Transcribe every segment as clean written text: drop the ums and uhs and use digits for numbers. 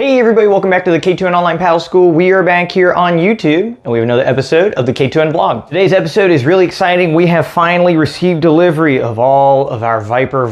Hey everybody, welcome back to the K2N Online Paddle School. We are back here on YouTube and we have another episode of the K2N vlog. Today's episode is really exciting. We have finally received delivery of all of our VIPER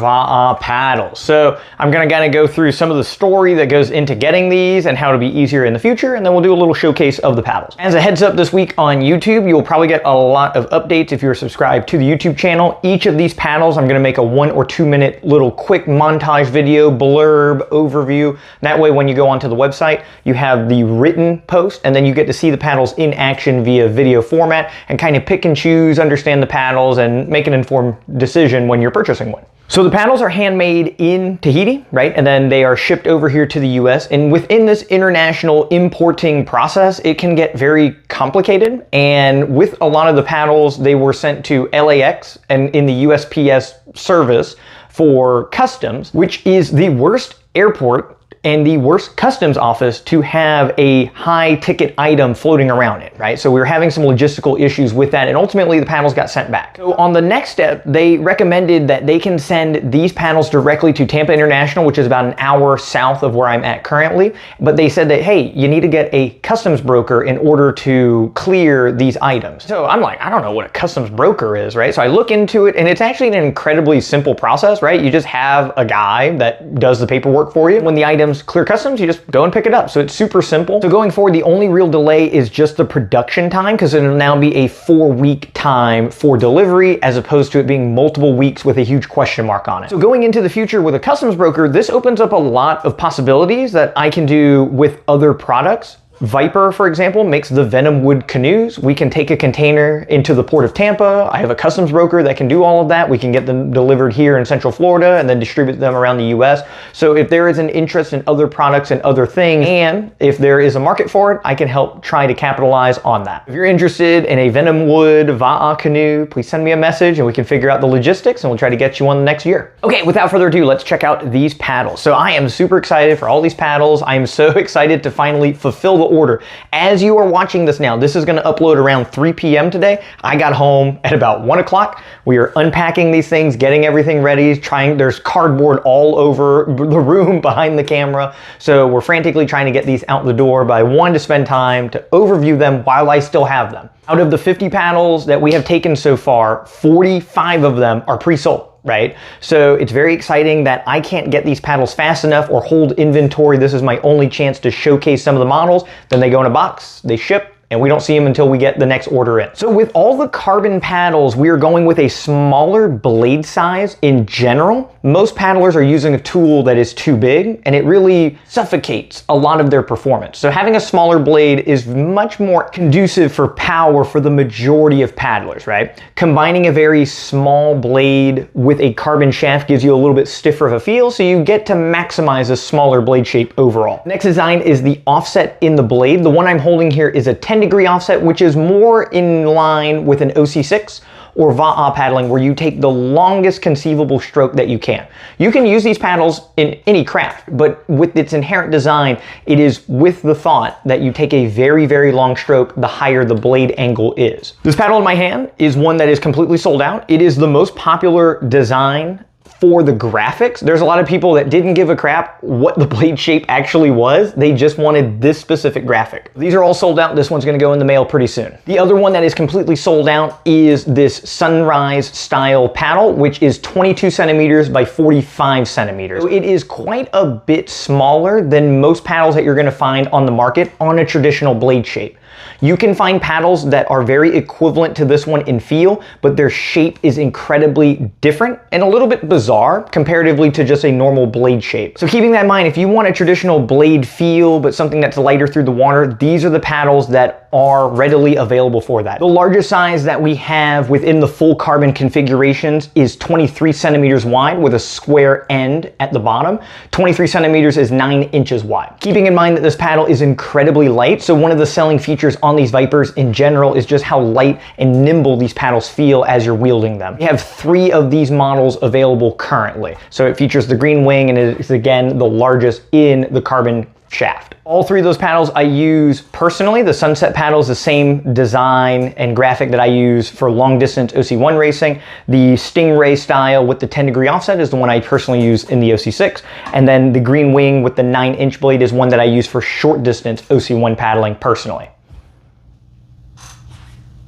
paddles. So I'm gonna kind of go through some of the story that goes into getting these and how to be easier in the future, and then we'll do a little showcase of the paddles. As a heads up, this week on YouTube, you'll probably get a lot of updates if you're subscribed to the YouTube channel. Each of these paddles, I'm gonna make a 1 or 2 minute little quick montage video, blurb, overview. That way when you go onto the website, you have the written post, and then you get to see the paddles in action via video format and kind of pick and choose, understand the paddles, and make an informed decision when you're purchasing one. So the paddles are handmade in Tahiti, right? And then they are shipped over here to the US. And within this international importing process, it can get very complicated. And with a lot of the paddles, they were sent to LAX and in the USPS service for customs, which is the worst airport and the worst customs office to have a high ticket item floating around it, right? So we were having some logistical issues with that, and ultimately the paddles got sent back. So on the next step, they recommended that they can send these paddles directly to Tampa International, which is about an hour south of where I'm at currently. But they said that, hey, you need to get a customs broker in order to clear these items. So I'm like, I don't know what a customs broker is, right? So I look into it, and it's actually an incredibly simple process, right? You just have a guy that does the paperwork for you. When the items clear customs, you just go and pick it up. So it's super simple. So going forward, the only real delay is just the production time, because it'll now be a 4-week time for delivery as opposed to it being multiple weeks with a huge question mark on it. So going into the future with a customs broker, this opens up a lot of possibilities that I can do with other products. VIPER, for example, makes the Venom wood canoes. We can take a container into the port of Tampa. I have a customs broker that can do all of that. We can get them delivered here in Central Florida and then distribute them around the US. So if there is an interest in other products and other things, and if there is a market for it, I can help try to capitalize on that. If you're interested in a Venom wood Va'a canoe, please send me a message and we can figure out the logistics and we'll try to get you one next year. Okay, without further ado, let's check out these paddles. So I am super excited for all these paddles. I am so excited to finally fulfill the order. As you are watching this now, this is going to upload around 3 p.m. today. I got home at about 1 o'clock. We are unpacking these things, getting everything ready, there's cardboard all over the room behind the camera. So we're frantically trying to get these out the door, but I wanted to spend time to overview them while I still have them. Out of the 50 paddles that we have taken so far, 45 of them are pre-sold. Right? So it's very exciting that I can't get these paddles fast enough or hold inventory. This is my only chance to showcase some of the models. Then they go in a box, they ship, and we don't see them until we get the next order in. So with all the carbon paddles, we are going with a smaller blade size in general. Most paddlers are using a tool that is too big, and it really suffocates a lot of their performance. So having a smaller blade is much more conducive for power for the majority of paddlers, right? Combining a very small blade with a carbon shaft gives you a little bit stiffer of a feel, so you get to maximize a smaller blade shape overall. Next design is the offset in the blade. The one I'm holding here is a 10-degree offset, which is more in line with an OC6 or Va'a paddling, where you take the longest conceivable stroke that you can. You can use these paddles in any craft, but with its inherent design, it is with the thought that you take a very, very long stroke, the higher the blade angle is. This paddle in my hand is one that is completely sold out. It is the most popular design for the graphics. There's a lot of people that didn't give a crap what the blade shape actually was. They just wanted this specific graphic. These are all sold out. This one's gonna go in the mail pretty soon. The other one that is completely sold out is this sunrise style paddle, which is 22 centimeters by 45 centimeters. So it is quite a bit smaller than most paddles that you're gonna find on the market on a traditional blade shape. You can find paddles that are very equivalent to this one in feel, but their shape is incredibly different and a little bit bizarre comparatively to just a normal blade shape. So keeping that in mind, if you want a traditional blade feel, but something that's lighter through the water, these are the paddles that are readily available for that. The largest size that we have within the full carbon configurations is 23 centimeters wide with a square end at the bottom. 23 centimeters is 9 inches wide. Keeping in mind that this paddle is incredibly light, so one of the selling features on these VIPERs in general is just how light and nimble these paddles feel as you're wielding them. We have 3 of these models available currently. So it features the green wing, and it is again the largest in the carbon shaft. All three of those paddles I use personally. The Sunset paddle is the same design and graphic that I use for long distance OC1 racing. The Stingray style with the 10-degree offset is the one I personally use in the OC6. And then the Green Wing with the 9-inch blade is one that I use for short distance OC1 paddling personally.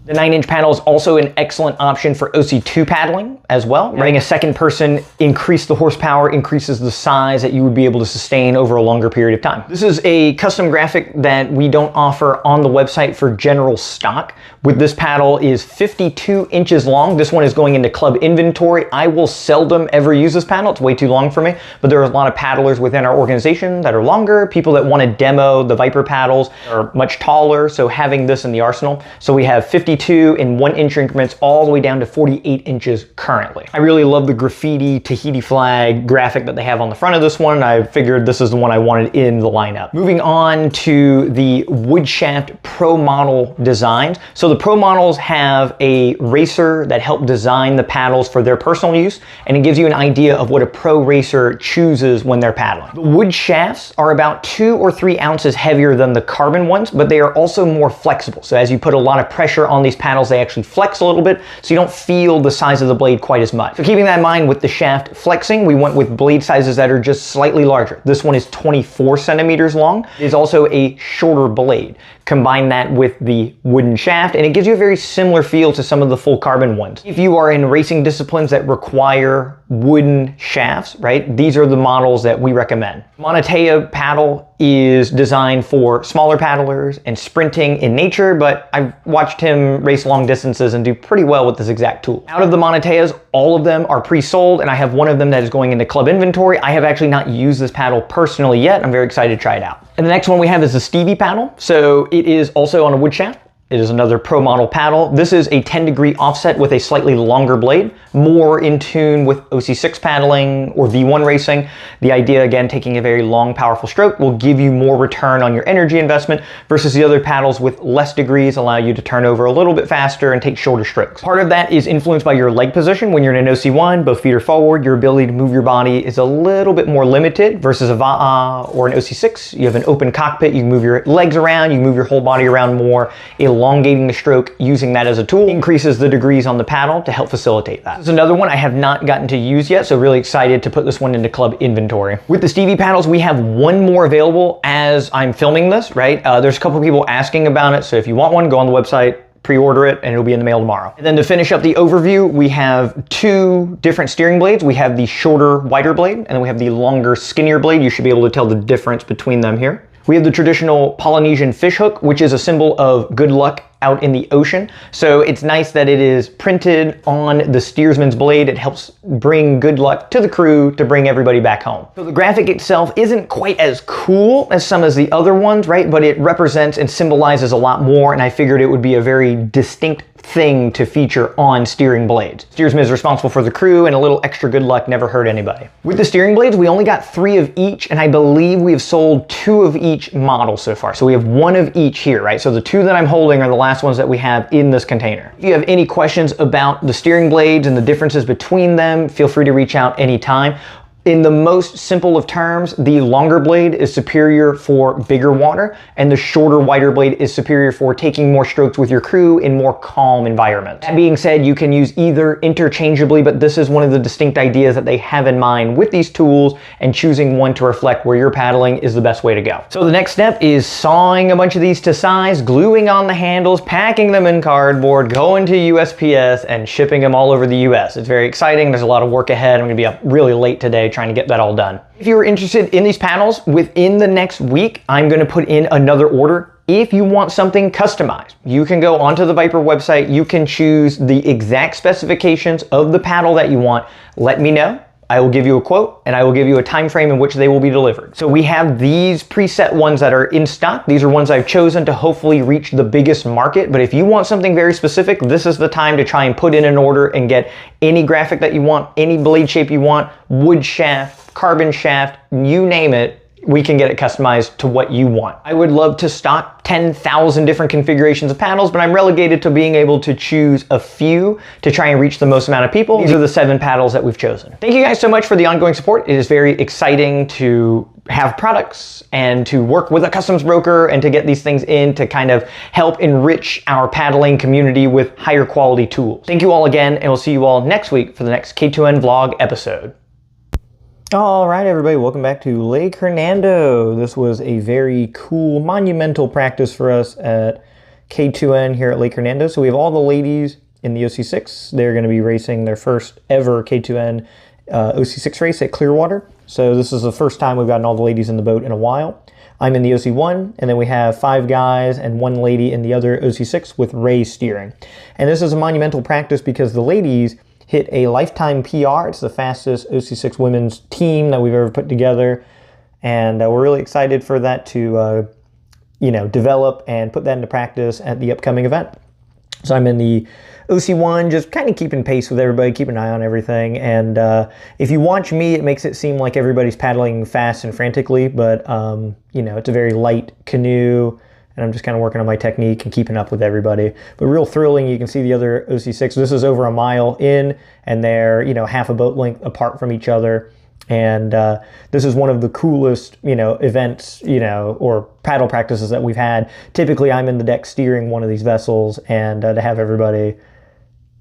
The 9-inch paddle is also an excellent option for OC2 paddling as well. Running a second person increases the horsepower, increases the size that you would be able to sustain over a longer period of time. This is a custom graphic that we don't offer on the website for general stock. With this paddle is 52 inches long. This one is going into club inventory. I will seldom ever use this paddle. It's way too long for me, but there are a lot of paddlers within our organization that are longer. People that want to demo the VIPER paddles are much taller, so having this in the arsenal. So we have 52 in 1-inch increments all the way down to 48 inches currently. I really love the graffiti Tahiti flag graphic that they have on the front of this one. I figured this is the one I wanted in the lineup. Moving on to the Woodshaft Pro Model designs. So the Pro Models have a racer that helped design the paddles for their personal use, and it gives you an idea of what a pro racer chooses when they're paddling. The wood shafts are about 2 or 3 ounces heavier than the carbon ones, but they are also more flexible. So as you put a lot of pressure on these paddles, they actually flex a little bit, so you don't feel the size of the blade quite as much. So keeping that in mind with the shaft flexing, we went with blade sizes that are just slightly larger. This one is 24 centimeters long. It is also a shorter blade. Combine that with the wooden shaft, and it gives you a very similar feel to some of the full carbon ones. If you are in racing disciplines that require wooden shafts, right, these are the models that we recommend. Monotea paddle is designed for smaller paddlers and sprinting in nature, but I've watched him race long distances and do pretty well with this exact tool. Out of the Monoteas, all of them are pre-sold, and I have one of them that is going into club inventory. I have actually not used this paddle personally yet. I'm very excited to try it out. And the next one we have is the Stevie paddle. So it is also on a wood shaft. It is another Pro Model paddle. This is a 10-degree offset with a slightly longer blade, more in tune with OC6 paddling or V1 racing. The idea, again, taking a very long, powerful stroke will give you more return on your energy investment versus the other paddles with less degrees allow you to turn over a little bit faster and take shorter strokes. Part of that is influenced by your leg position. When you're in an OC1, both feet are forward, your ability to move your body is a little bit more limited versus a VAA or an OC6. You have an open cockpit, you can move your legs around, you can move your whole body around more. Elongating the stroke using that as a tool increases the degrees on the paddle to help facilitate that. This is another one I have not gotten to use yet, so really excited to put this one into club inventory. With the Stevie paddles, we have one more available as I'm filming this, right? There's a couple of people asking about it, so if you want one, go on the website, pre-order it, and it'll be in the mail tomorrow. And then to finish up the overview, we have 2 different steering blades. We have the shorter, wider blade, and then we have the longer, skinnier blade. You should be able to tell the difference between them here. We have the traditional Polynesian fish hook, which is a symbol of good luck out in the ocean. So it's nice that it is printed on the steersman's blade. It helps bring good luck to the crew to bring everybody back home. So the graphic itself isn't quite as cool as some of the other ones, right? But it represents and symbolizes a lot more, and I figured it would be a very distinct thing to feature on steering blades. Steersman is responsible for the crew, and a little extra good luck never hurt anybody. With the steering blades, we only got 3 of each, and I believe we have sold 2 of each model so far. So we have 1 of each here, right? So the 2 that I'm holding are the last ones that we have in this container. If you have any questions about the steering blades and the differences between them, feel free to reach out anytime. In the most simple of terms, the longer blade is superior for bigger water, and the shorter, wider blade is superior for taking more strokes with your crew in more calm environments. That being said, you can use either interchangeably, but this is one of the distinct ideas that they have in mind with these tools, and choosing one to reflect where you're paddling is the best way to go. So the next step is sawing a bunch of these to size, gluing on the handles, packing them in cardboard, going to USPS, and shipping them all over the US. It's very exciting. There's a lot of work ahead. I'm gonna be up really late today trying to get that all done. If you're interested in these paddles, within the next week, I'm going to put in another order. If you want something customized, you can go onto the VIPER website. You can choose the exact specifications of the paddle that you want. Let me know. I will give you a quote, and I will give you a time frame in which they will be delivered. So we have these preset ones that are in stock. These are ones I've chosen to hopefully reach the biggest market. But if you want something very specific, this is the time to try and put in an order and get any graphic that you want, any blade shape you want, wood shaft, carbon shaft, you name it. We can get it customized to what you want. I would love to stock 10,000 different configurations of paddles, but I'm relegated to being able to choose a few to try and reach the most amount of people. These are the 7 paddles that we've chosen. Thank you guys so much for the ongoing support. It is very exciting to have products and to work with a customs broker and to get these things in to kind of help enrich our paddling community with higher quality tools. Thank you all again, and we'll see you all next week for the next K2N vlog episode. All right, everybody, welcome back to Lake Hernando. This was a very cool, monumental practice for us at K2N here at Lake Hernando. So we have all the ladies in the OC6. They're going to be racing their first ever K2N OC6 race at Clearwater. So this is the first time we've gotten all the ladies in the boat in a while. I'm in the OC1, and then we have 5 guys and 1 lady in the other OC6 with Ray steering. And this is a monumental practice because the ladies hit a lifetime PR. It's the fastest OC6 women's team that we've ever put together. And we're really excited for that to develop and put that into practice at the upcoming event. So I'm in the OC1, just kind of keeping pace with everybody, keeping an eye on everything. And if you watch me, it makes it seem like everybody's paddling fast and frantically, but it's a very light canoe, and I'm just kind of working on my technique and keeping up with everybody. But real thrilling. You can see the other OC6. This is over a mile in, and they're half a boat length apart from each other. And this is one of the coolest, events, or paddle practices that we've had. Typically, I'm in the deck steering one of these vessels, and to have everybody,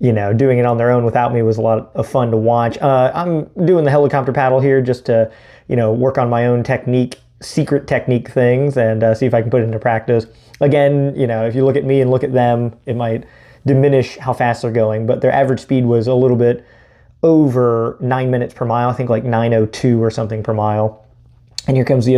doing it on their own without me was a lot of fun to watch. I'm doing the helicopter paddle here just to, work on my own technique, secret technique things, and see if I can put it into practice. Again, if you look at me and look at them, it might diminish how fast they're going, but their average speed was a little bit over 9 minutes per mile, I think like 9:02 or something per mile. And here comes the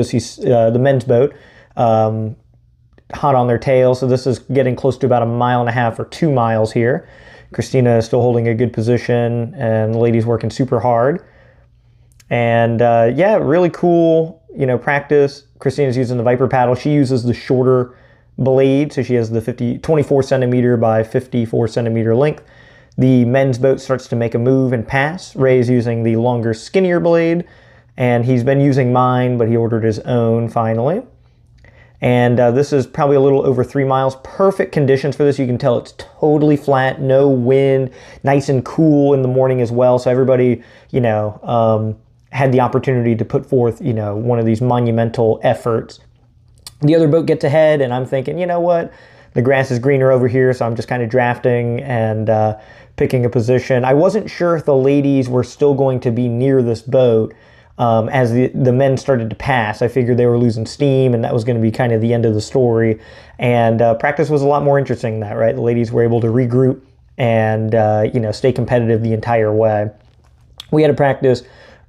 the men's boat, hot on their tail. So this is getting close to about 1.5 miles or 2 miles here. Christina is still holding a good position, and the ladies working super hard. And yeah, really cool, practice. Christina's using the VIPER paddle. She uses the shorter blade, so she has the 24 centimeter by 54 centimeter length. The men's boat starts to make a move and pass. Ray's using the longer, skinnier blade, and he's been using mine, but he ordered his own finally. And this is probably a little over 3 miles. Perfect conditions for this. You can tell it's totally flat, no wind, nice and cool in the morning as well. So everybody, had the opportunity to put forth, one of these monumental efforts. The other boat gets ahead, and I'm thinking, you know what? The grass is greener over here, so I'm just kind of drafting and picking a position. I wasn't sure if the ladies were still going to be near this boat as the men started to pass. I figured they were losing steam, and that was going to be kind of the end of the story. And practice was a lot more interesting than that, right? The ladies were able to regroup and stay competitive the entire way. We had a practice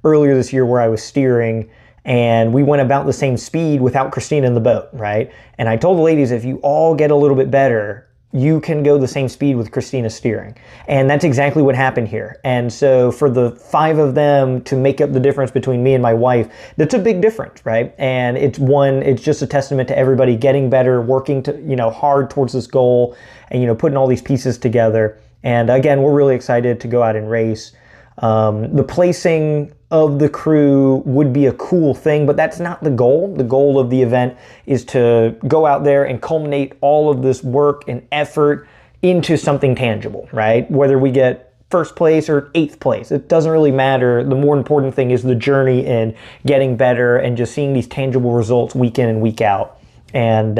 earlier this year where I was steering, and we went about the same speed without Christina in the boat, right? And I told the ladies, if you all get a little bit better, you can go the same speed with Christina steering. And that's exactly what happened here. And so for the 5 of them to make up the difference between me and my wife, that's a big difference, right? And it's just a testament to everybody getting better, working hard towards this goal, and putting all these pieces together. And again, we're really excited to go out and race. The placing of the crew would be a cool thing, but that's not the goal. The goal of the event is to go out there and culminate all of this work and effort into something tangible, right? Whether we get first place or 8th place, it doesn't really matter. The more important thing is the journey and getting better and just seeing these tangible results week in and week out. And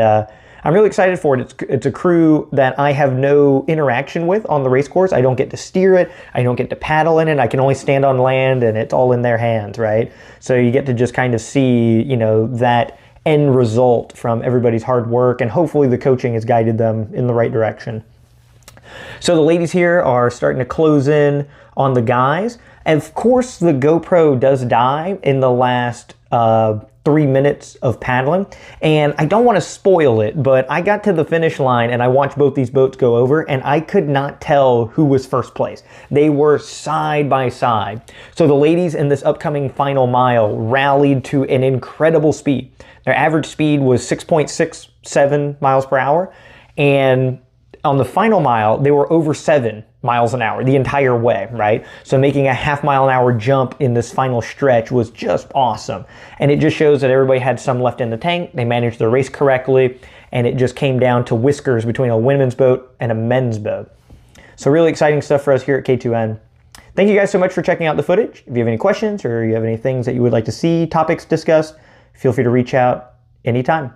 I'm really excited for it. It's a crew that I have no interaction with on the race course. I don't get to steer it. I don't get to paddle in it. I can only stand on land, and it's all in their hands, right? So you get to just kind of see, that end result from everybody's hard work, and hopefully the coaching has guided them in the right direction. So the ladies here are starting to close in on the guys. And of course, the GoPro does die in the last 3 minutes of paddling, and I don't want to spoil it, but I got to the finish line and I watched both these boats go over, and I could not tell who was first place. They were side by side. So the ladies in this upcoming final mile rallied to an incredible speed. Their average speed was 6.67 miles per hour, and on the final mile, they were over 7 miles an hour the entire way, right? So making a half-mile-an-hour jump in this final stretch was just awesome. And it just shows that everybody had some left in the tank. They managed the race correctly, and it just came down to whiskers between a women's boat and a men's boat. So really exciting stuff for us here at K2N. Thank you guys so much for checking out the footage. If you have any questions or you have any things that you would like to see, topics discussed, feel free to reach out anytime.